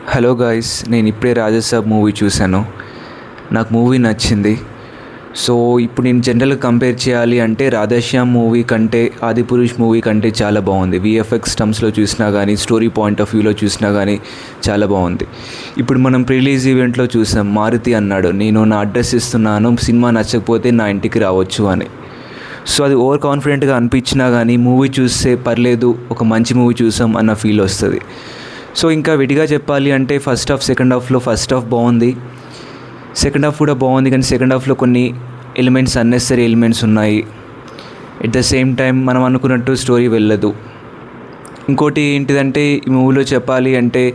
Hello guys, నేను ఇప్పుడే Raja Saab movie చూశాను. నాకు మూవీ నచ్చింది. సో ఇప్పుడు నేను జనరల్గా కంపేర్ చేయాలి అంటే రాధేశ్యామ్ మూవీ కంటే ఆదిపురుష్ మూవీ కంటే చాలా బాగుంది. విఎఫ్ఎక్స్ టర్మ్స్లో చూసినా కానీ, స్టోరీ పాయింట్ ఆఫ్ వ్యూలో చూసినా కానీ చాలా బాగుంది. ఇప్పుడు మనం ప్రిలీజ్ ఈవెంట్లో చూసాం, మారుతి అన్నాడు, నేను నా అడ్రస్ ఇస్తున్నాను, సినిమా నచ్చకపోతే నా ఇంటికి రావచ్చు అని. సో అది ఓవర్ కాన్ఫిడెంట్గా అనిపించినా కానీ మూవీ చూస్తే పర్లేదు, ఒక మంచి మూవీ చూసాం అన్న ఫీల్ వస్తుంది. సో ఇంకా విడిగా చెప్పాలి అంటే ఫస్ట్ హాఫ్ బాగుంది, సెకండ్ హాఫ్ కూడా బాగుంది. కానీ సెకండ్ హాఫ్లో కొన్ని ఎలిమెంట్స్, అన్నెసరీ ఎలిమెంట్స్ ఉన్నాయి. ఎట్ ద సేమ్ టైం మనం అనుకున్నట్టు స్టోరీ వెళ్ళదు. ఇంకోటి ఏంటిదంటే ఈ మూవీలో చెప్పాలి అంటే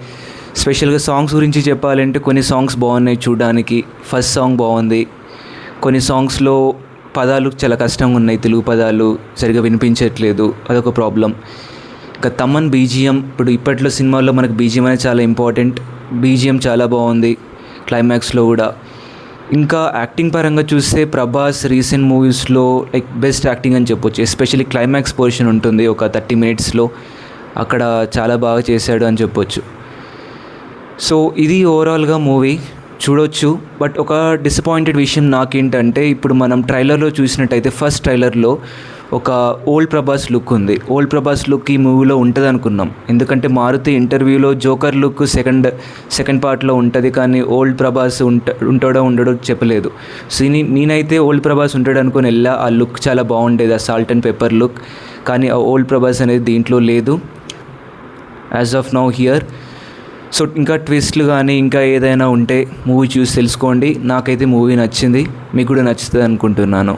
స్పెషల్గా సాంగ్స్ గురించి చెప్పాలి అంటే కొన్ని సాంగ్స్ బాగున్నాయి చూడడానికి. ఫస్ట్ సాంగ్ బాగుంది. కొన్ని సాంగ్స్లో పదాలు చాలా కష్టంగా ఉన్నాయి, తెలుగు పదాలు సరిగా వినిపించట్లేదు, అదొక ప్రాబ్లం. ఇంకా తమన్ బీజిఎం, ఇప్పట్లో సినిమాల్లో మనకు బీజిఎం అనేది చాలా ఇంపార్టెంట్. బీజిఎం చాలా బాగుంది క్లైమాక్స్లో కూడా. ఇంకా యాక్టింగ్ పరంగా చూస్తే ప్రభాస్ రీసెంట్ మూవీస్లో బెస్ట్ యాక్టింగ్ అని చెప్పొచ్చు. ఎస్పెషల్లీ క్లైమాక్స్ పోర్షన్ ఉంటుంది ఒక 30 మినిట్స్లో, అక్కడ చాలా బాగా చేశాడు అని చెప్పొచ్చు. సో ఇది ఓవరాల్గా మూవీ చూడొచ్చు. బట్ ఒక డిసప్పాయింటెడ్ విషయం నాకేంటంటే, ఇప్పుడు మనం ట్రైలర్లో చూసినట్టయితే ఫస్ట్ ట్రైలర్లో ఒక ఓల్డ్ ప్రభాస్ లుక్ ఉంది. ఓల్డ్ ప్రభాస్ లుక్ ఈ మూవీలో ఉంటుంది అనుకున్నాం, ఎందుకంటే మారుతి ఇంటర్వ్యూలో జోకర్ లుక్ సెకండ్ పార్ట్లో ఉంటుంది, కానీ ఓల్డ్ ప్రభాస్ ఉంటాడో ఉండడో చెప్పలేదు. సో నేనైతే ఓల్డ్ ప్రభాస్ ఉంటాడు అనుకుని వెళ్ళా. ఆ లుక్ చాలా బాగుండేది, ఆ సాల్ట్ అండ్ పెప్పర్ లుక్. కానీ ఆ ఓల్డ్ ప్రభాస్ అనేది దీంట్లో లేదు as of now here. So ఇంకా ట్విస్ట్లు కానీ ఇంకా ఏదైనా ఉంటే మూవీ చూసి తెలుసుకోండి. నాకైతే మూవీ నచ్చింది, మీకు కూడా నచ్చుతుంది అనుకుంటున్నాను.